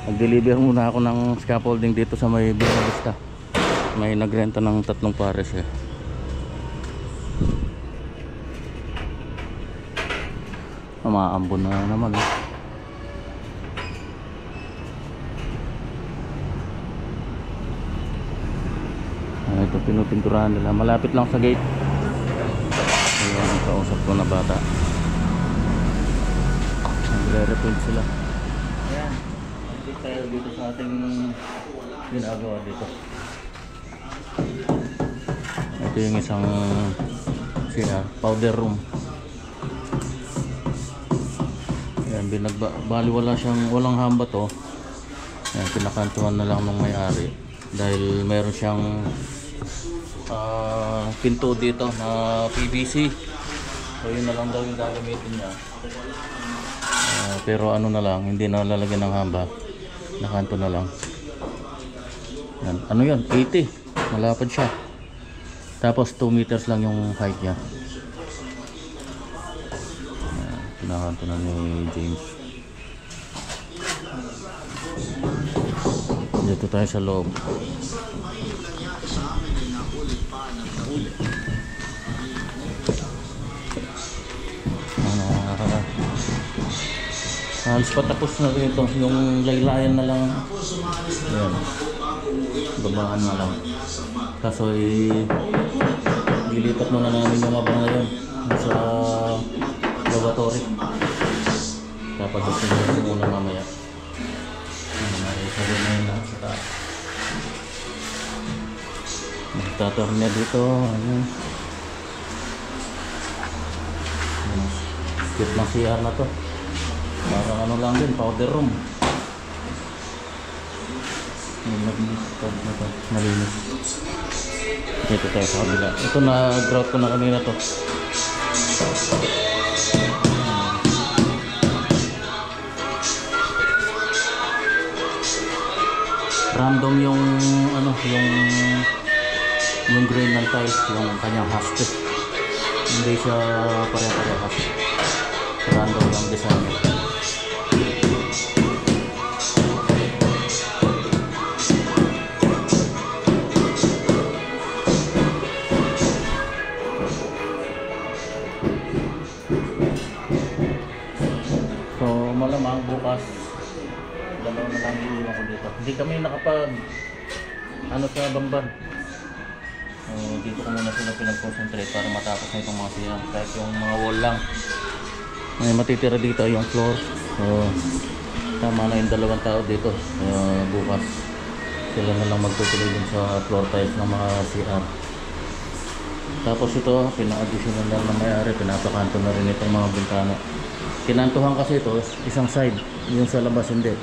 Nag-deliver muna ako ng scaffolding dito sa may Buena Vista. May nagrenta ng 3 pares eh. Umaambon na naman eh. Ito pinupinturahan nila. Malapit lang sa gate. Ayan, ang kausap ko na bata. Nagre-repaint sila. Ayan, update tayo dito sa ating ginagawa dito. Ito yung isang powder room. Ayan, bali walang hamba to. Ayan, pinakantuhan na lang ng may-ari dahil meron siyang pinto dito na PVC. So yun na lang daw yung gagamitin niya. Pero ano na lang, hindi na lalagyan ng hamba, nakanto na lang. Yan. Ano yan? 80. Malapad siya. Tapos 2 meters lang yung height niya. Pinakanto na ni James. Dito tayo sa loob. Halos patapos na rin ito. Yung laylayan na lang. Ayan. Babaan na lang. Kaso dilipat muna namin yung mabang na yun sa lavatory. Tapos susunod muna mamaya. Sabi na yun sa taas. Magtator niya dito. Ayan. Cute ng CR na to. Parang ano lang din, powder room. Malinis. Dito tayo sa kabila. Ito na grout ko na kanina to. Random yung ano, yung grain ng tiles, yung kanyang hashtag. Hindi siya pare-parehas. Random lang design. Malamang bukas dalawa na lang iiwan ko dito. Hindi kami nakapag ano sa Bamban. Dito ko muna sila pinag-concentrate para matapos na itong mga siyang. Kahit yung mga wall lang may matitira dito yung floor. Tama na yung 2 tao dito. Bukas sila na lang magtutuloy dun sa floor tiles ng mga CR. Tapos ito pina-additional na ng may-ari. Pinapakanto na rin itong mga bintana. Kinantuhan kasi ito, isang side, yung sa labas hindi.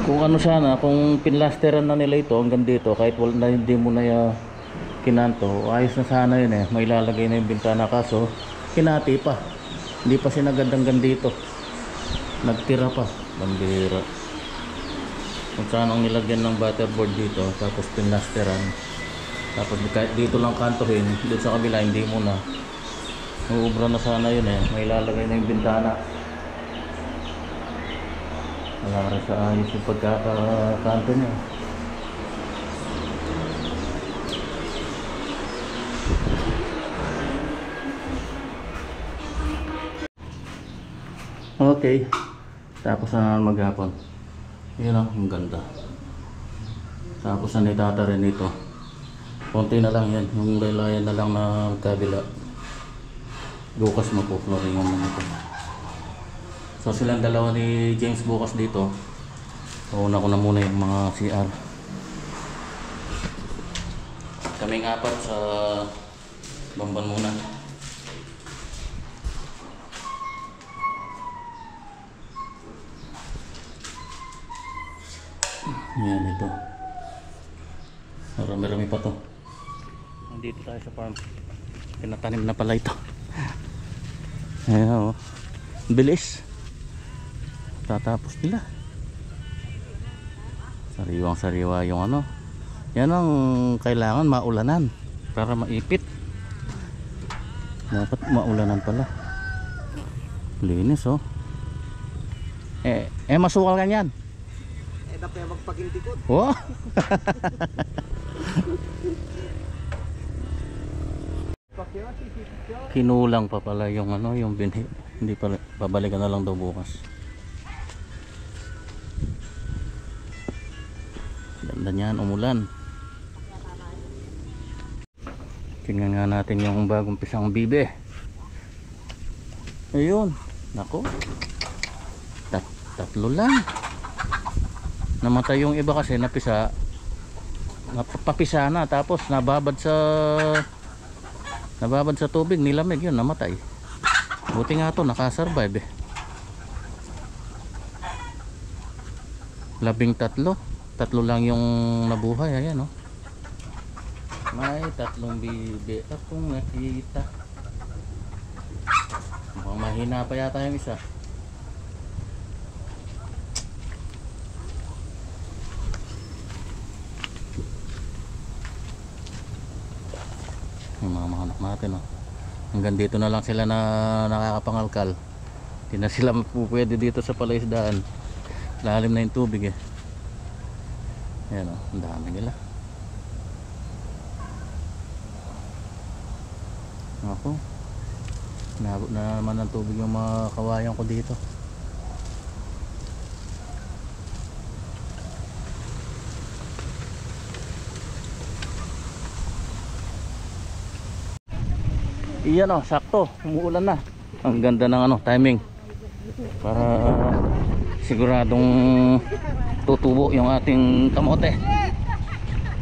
Kung ano sana, kung pinlasteran na nila ito hanggang dito, kahit wala, hindi mo na kinanto, ayos na sana yun eh. May lalagay na yung bintana, kaso kinati pa. Hindi pa sinagad hanggang dito. Nagtira pa, bandira. Kung saan ang nilagyan ng butterboard dito, tapos pinlasteran. Tapos kahit dito lang kantuhin, dito sa kabila hindi mo na. Uubra na sana yun eh. May lalagay na yung bintana. Wala rin sa ayos yung pagkakakanto niya. Okay. Tapos na maghapon. Yun o, yung ganda. Tapos na itata rin ito. Konti na lang yan. Yung laylayan na lang na kabila. Bukas mapufloringan naman ito. So silang dalawa ni James bukas dito. Una ko na muna yung mga CR. Kaming 4 sa Bamban muna. Yan ito. Marami-rami pa to. Nandito tayo sa farm. Pinatanim na pala ito. Ayan o, bilis. Tatapos nila. Sariwang sariwa yung ano. Yan ang kailangan, maulanan para maipit. Dapat maulanan pala. Linis oh. Masukal ka yan. kita pa magpagindikot. Wow. Kinulang pa pala yung ano, yung binhi. Hindi pala, babalikan na lang daw bukas. Ganda niyan, umulan. Tingnan nga natin yung bagong pisang bibe. Ayun, nako. Tatlo lang. Namatay yung iba kasi napisa. Napapisa na tapos nababad sa tubig, nilamig yun, namatay. Buti nga to, nakasurvive eh. 13. Tatlo lang yung nabuhay, ayan oh. May 3 bibe akong nakita. Mukhang mahina pa yata yung isa. Yung mga anak natin oh. Hanggang dito na lang sila na nakakapangalkal. Hindi na sila pwede dito sa palaisdaan. Lalim na yung tubig eh. Ayan oh, ang dami nila. Ako, nabot na naman ng tubig yung mga kawayan ko dito. Iyan o, sakto, umuulan na. Ang ganda ng ano, timing. Para siguradong tutubo yung ating kamote.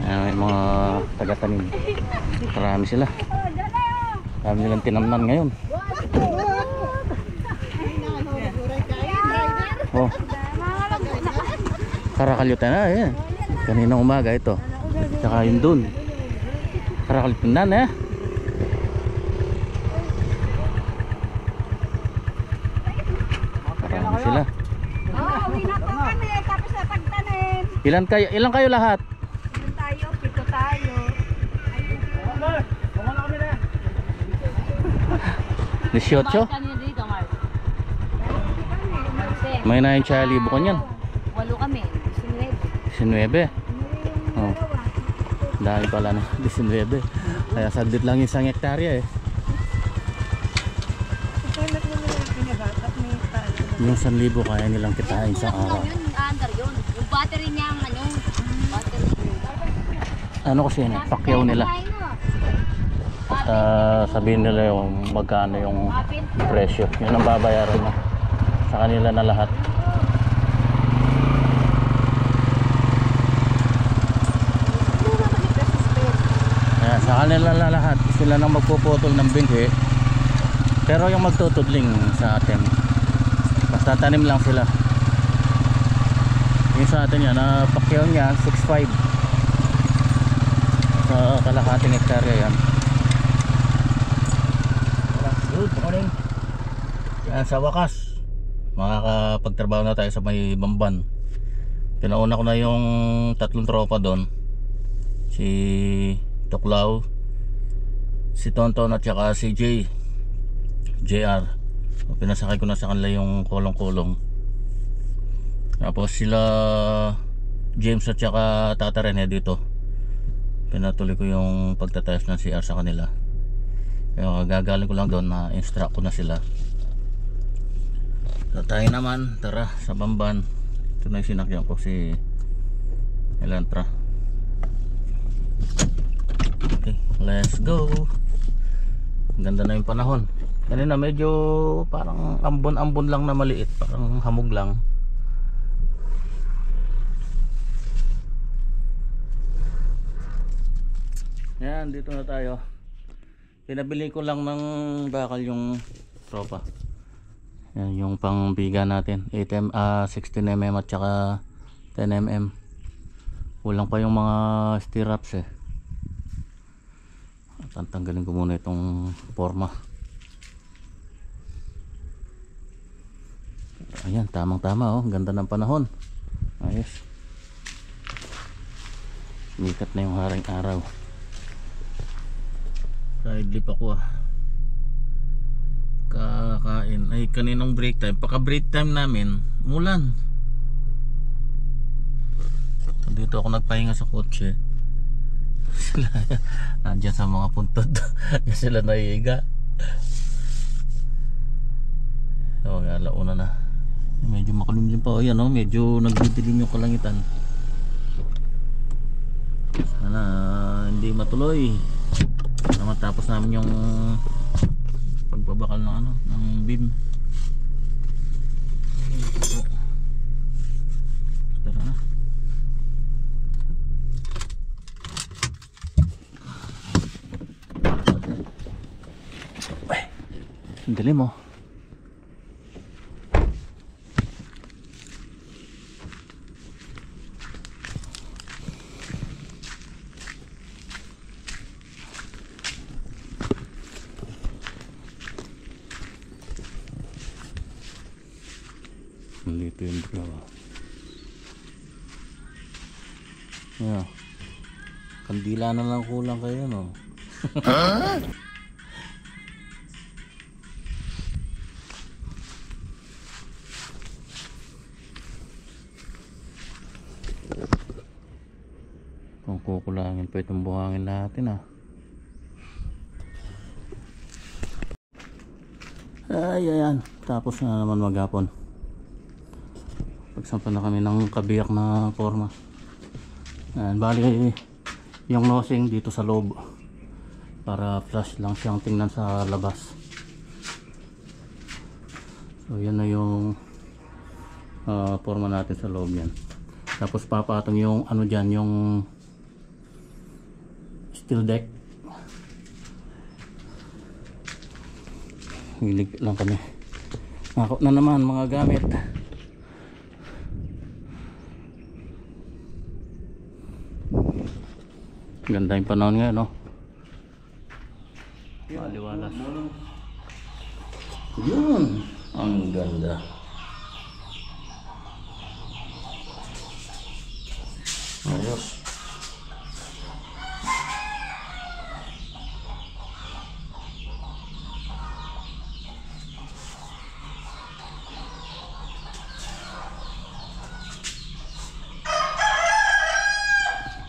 May mga taga-tanim. Marami sila. Marami nilang tinamnan ngayon. Oh. Karakalyutan na eh. Kaninang umaga ito. Tsaka yun dun. Karakalyutan na eh. Marami sila. Oh, winato kami tapos na pagtanim. Ilan kayo lahat? Ilan tayo? 7 tayo. 18? May 9,000 bukan yan. 8 kami. 19. Oh. Dahil pala na 19. Kaya sadlit lang yung 1 hektarya eh. Yung 1,000 kaya nilang kitain sa araw. Yun. Yung battery niya ang ano. Battery. Ano kasi yun eh, pakyaw nila. Basta sabihin nila yung magkano yung presyo. Yun ang babayaran mo sa kanila na lahat. Kaya sa kanila na lahat, sila nang magpuputol ng binghi. Pero yung magtutudling sa atin, basta tanim lang sila. Yung sa atin yan, pakyaw niya 6.5 sa kalahating hektarya yan. Good morning. Yan, sa wakas makakapagtrabaho na tayo sa may Bamban. Pinauna ko na yung 3 tropa doon, si Tuklaw, si Tonton at saka si JR. Pinasakay ko na sa kanila yung kulong-kulong. Tapos sila James at saka Tata Rene dito, pinatuloy ko yung pagtatayos ng CR sa kanila. Kaya gagaling ko lang doon, na instruct ko na sila. So tayo naman, tara sa Bamban. Ito na yung sinakyan ko, si Elantra. Okay, let's go. Ang ganda na yung panahon. Kanina medyo parang ambon-ambon lang na maliit, parang hamog lang. Yan, dito na tayo. Pinabili ko lang ng bakal yung tropa. Yan, yung pangbiga natin, 16mm at saka 10mm. Kulang pa yung mga stirrups eh. At tanggalin ko muna itong forma. Ayan, tamang tama oh, ganda ng panahon. Ayos. Mikat na yung haring araw. Sidlip ako kakain. Ay, kaninang break time, paka break time namin mulan. dito ako nagpahinga sa kotse. Sila nandiyan sa mga puntod. Diyan sila naiiga. So, alauna na. Medyo makulimlim pa. O yan, medyo nagdidilim yung kalangitan. Sana hindi matuloy. Sana matapos namin yung pagbabakal ng beam. Tara na. Ay, ang dilim mo. Dito yung dalawa. Yeah. Kandila na lang kulang kayo, no? Huh? Kung kukulangin pa itong buhangin natin, ah. Ay, ayan. Tapos na naman maghapon. Pagsampa na kami ng kabiyak na forma. Ayan, bali yung nosing dito sa loob para flash lang siyang tingnan sa labas. So yan na yung forma natin sa loob yan. Tapos papatong yung ano dyan, yung steel deck. Hilig lang kami. Nakot na naman mga gamit. Ganda yung panahon ngayon, no? Maliwalas. Yun, ang ganda. Ayos.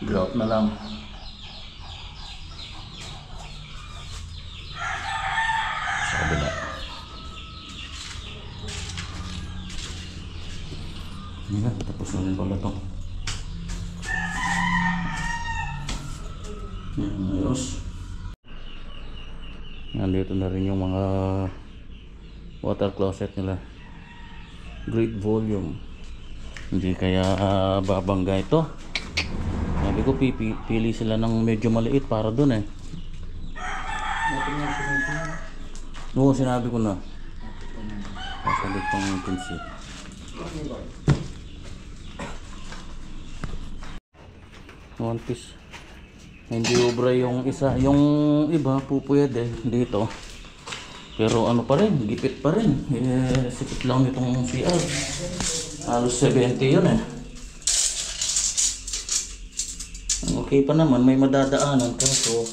Grout na lang. Sa kabila. Ayan, tapos na rin pala ito. Ayos. Nandito na rin yung mga water closet nila. Great volume. Hindi kaya babangga ito. Sabi ko pili sila ng medyo maliit para dun eh. Oo, sinabi ko na. Kasalit pang pinsi. One piece. Hindi obra yung isa. Yung iba pupwede dito. Pero ano pa rin, gipit pa rin. Sikip lang itong CR. Halos 70 yun eh. Okay pa naman, may madadaanan. Kaso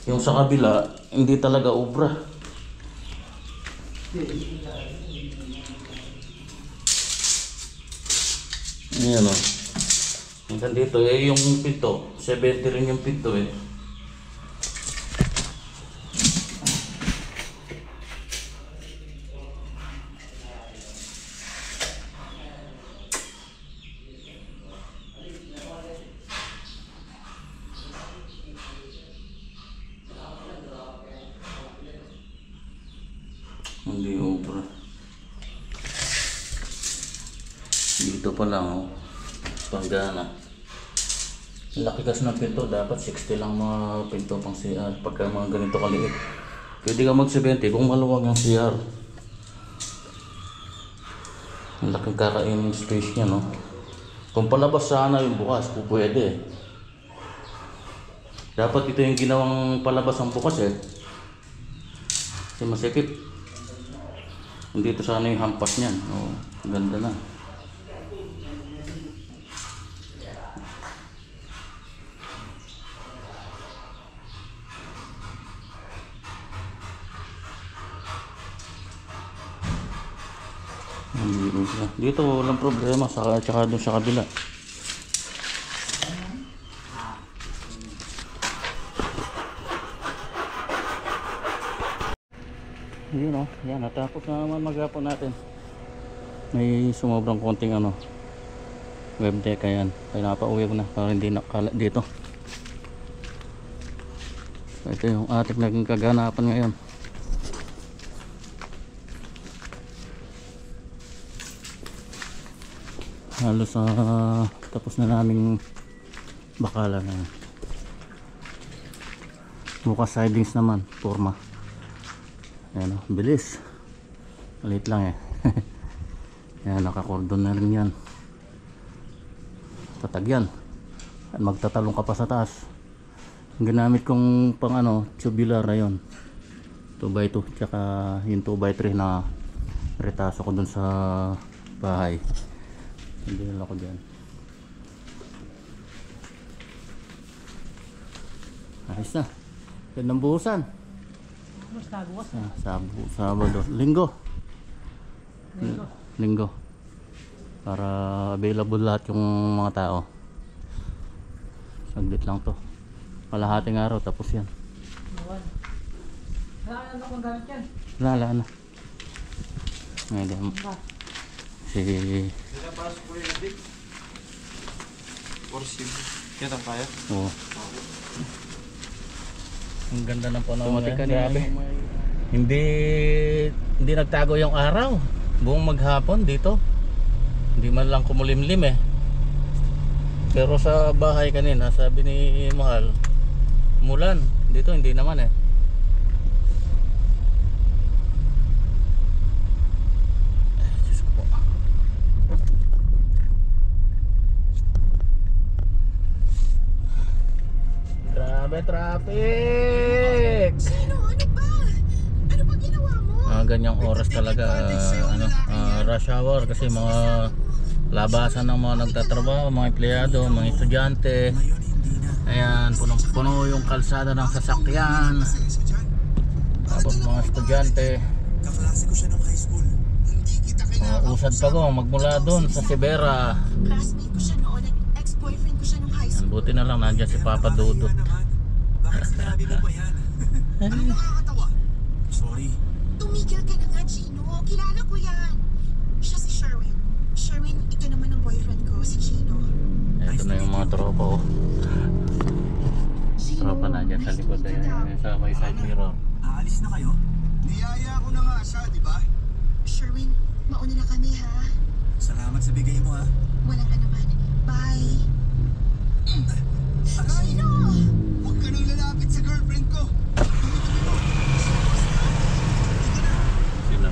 yung sa kabila, hindi talaga obra. Ayan o. Hanggang dito eh, yung pinto 70 rin yung pinto eh. Hindi obra. Dito pa lang oh. Panggana. Laki kasi ng pinto, dapat 60 lang mga pinto pang CR. Pagka mga ganito kaliit, pwede ka mag 70 kung maluwag yung CR. Ang laking kakainin space nya, no? Kung palabas sana yung bukas, pwede. Dapat ito yung ginawang palabas ang bukas eh. Kasi masikip. Dito sana yung hampas niyan. Oh, ganda na. Dito walang problema, tsaka doon sa kabila. Yun o, yan, natapos na naman maghapon natin. May sumobrang konting ano, web deck, ayan. Kaya napauwi ko na para hindi nakalat dito. So, ito yung ating naging kaganapan ngayon. Halos tapos na naming bakalan na. Bukas sidings naman, forma. Ayan o, bilis. Malit lang eh. Ayan, nakakordon na rin yan. Tatag yan. At magtatalong ka pa sa taas. Ang ginamit kong pang ano, tubular na yun, 2x2, tsaka yung 2x3 na retaso ko dun sa bahay. Hindi lang ako dyan. Ayos na. Gandang buhusan. Sabado. Linggo. Para available lahat yung mga tao. Saglit lang to. Kalahating araw tapos yan. Wala na. Ngayon. Si Kita kaya? Oo. Ang ganda ng panahon ngayon. Grabe. Hindi nagtago yung araw. Buong maghapon dito. Hindi man lang kumulimlim eh. Pero sa bahay kanina, sabi ni Mahal, mulan. Dito hindi naman eh. Diyos ko po. Grabe traffic. Sino? Ano ba? Ano ba ginawa mo? Ganyang oras talaga rush hour kasi mga labasan ng mga nagtatrabaho, mga empleyado, mga estudyante. Ayan, punong-puno yung kalsada ng sasakyan. Tapos mga estudyante. Usad pa ko magmula doon sa Sibera. Classmate ko siya noon. Ex-boyfriend ko siya nung high school. Buti na lang nandiyan si Papa Dudut. Bakit sinabi mo pa yan? Anong nakakatawa? Sorry. Tumigil ka na nga, Gino. Kilala ko yan. Siya si Sherwin. Sherwin, ito naman ang boyfriend ko, si Gino. Ito na yung mga tropa ko. Gino, Tropa na dyan sa nice to likod meet you daw. sa may side mirror. Aalis na kayo? Niyaya ko na nga siya, di ba? Sherwin, mauna na kami, ha? Salamat sa bigay mo, ha? Walang anuman. Bye. Gino! Huwag ka nang lalapit sa girlfriend ko! Sila.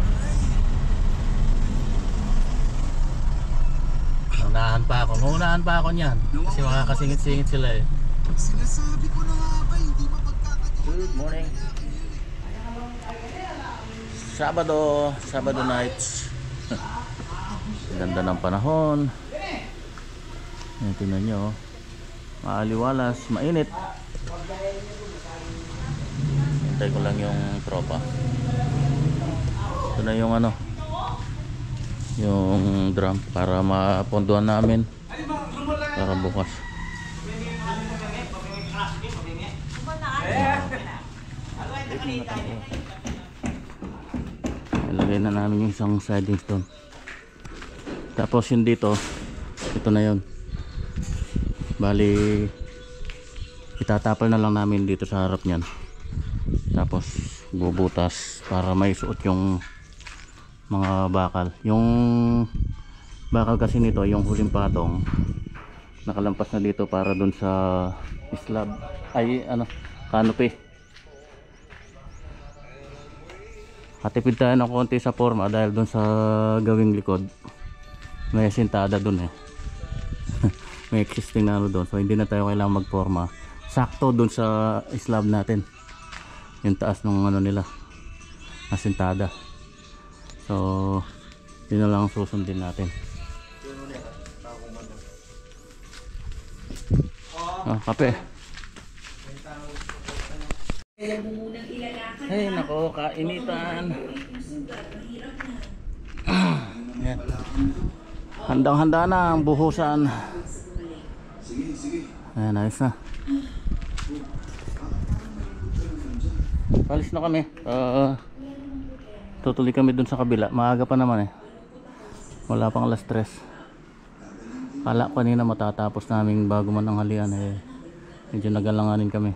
Unahan pa ako niyan. Kasi makakasingit-singit sila eh. Sinasabi ko na nga ba, hindi mapagkakataon. Good morning. Sabado nights. Ganda ng panahon. Ayan, tingnan nyo. Maaliwalas, mainit. Hintay ko lang yung tropa. Ito na yung ano, yung drum para maponduhan namin para bukas. Ilagay na namin yung isang siding stone. Tapos yung dito, ito na yun. Bali, itatapal na lang namin dito sa harap niyan. Tapos bubutas para may suot yung mga bakal. Yung bakal kasi nito, yung huling patong, nakalampas na dito para dun sa slab, ay ano, canopy. Hatipid tayo ng konti sa forma dahil dun sa gawing likod may sintada dun eh. May existing na ano dun, so hindi na tayo kailangan magforma. Sakto dun sa slab natin yung taas ng ano nila, asintada. So yun na lang susundin natin. Kape. Ay nako, kainitan. Yan. Handang-handa na ang buhusan. Ayan, ayos na. Alis na kami. tutuloy kami dun sa kabila. Maaga pa naman eh. Wala pang alas 3. Kala ko kanina matatapos namin bago man ang halian eh. Medyo nagalanganin kami.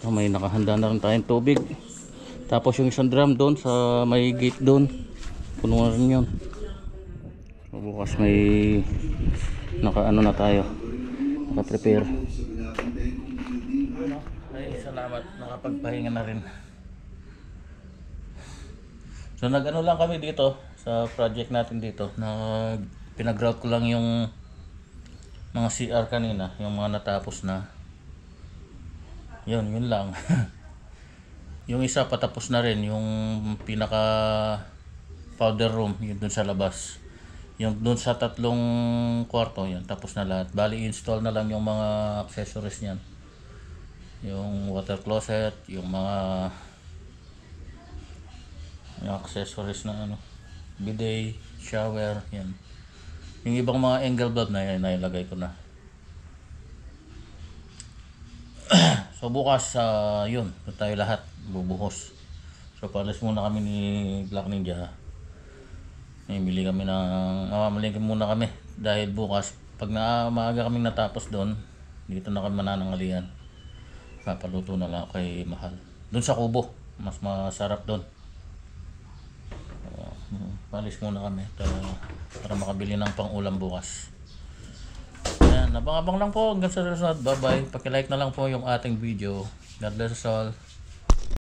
So, may nakahanda na rin tayong tubig. Tapos yung isang drum doon sa may gate doon. Puno na rin yun. So, bukas may naka-ano na tayo. Naka-prepare. Ay, salamat. Nakapagpahinga na rin. So nag-ano lang kami dito sa project natin dito. Pinag-grout ko lang yung mga CR kanina, yung mga natapos na. Yun lang. Yung isa patapos na rin, yung pinaka powder room, yun dun sa labas. Yung dun sa 3 kwarto, yan tapos na lahat. Bali install na lang yung mga accessories niyan. Yung water closet, yung mga accessories na ano, bidet, shower, yan. Yung ibang mga angle bulb na yan, nailagay ko na. So bukas, yun, tayo lahat bubuhos. So palis muna kami ni Black Ninja. Bili kami ng, mamalingkin muna kami. Dahil bukas, pag maaga kaming natapos doon, dito na kami mananangalian. Papaluto na lang kay Mahal. Doon sa Kubo, mas masarap doon. Palis muna kami para makabili ng pang-ulam bukas. Ayan, abang-abang lang po hanggang sa susunod. Bye bye. Paki-like na lang po yung ating video. God bless us all.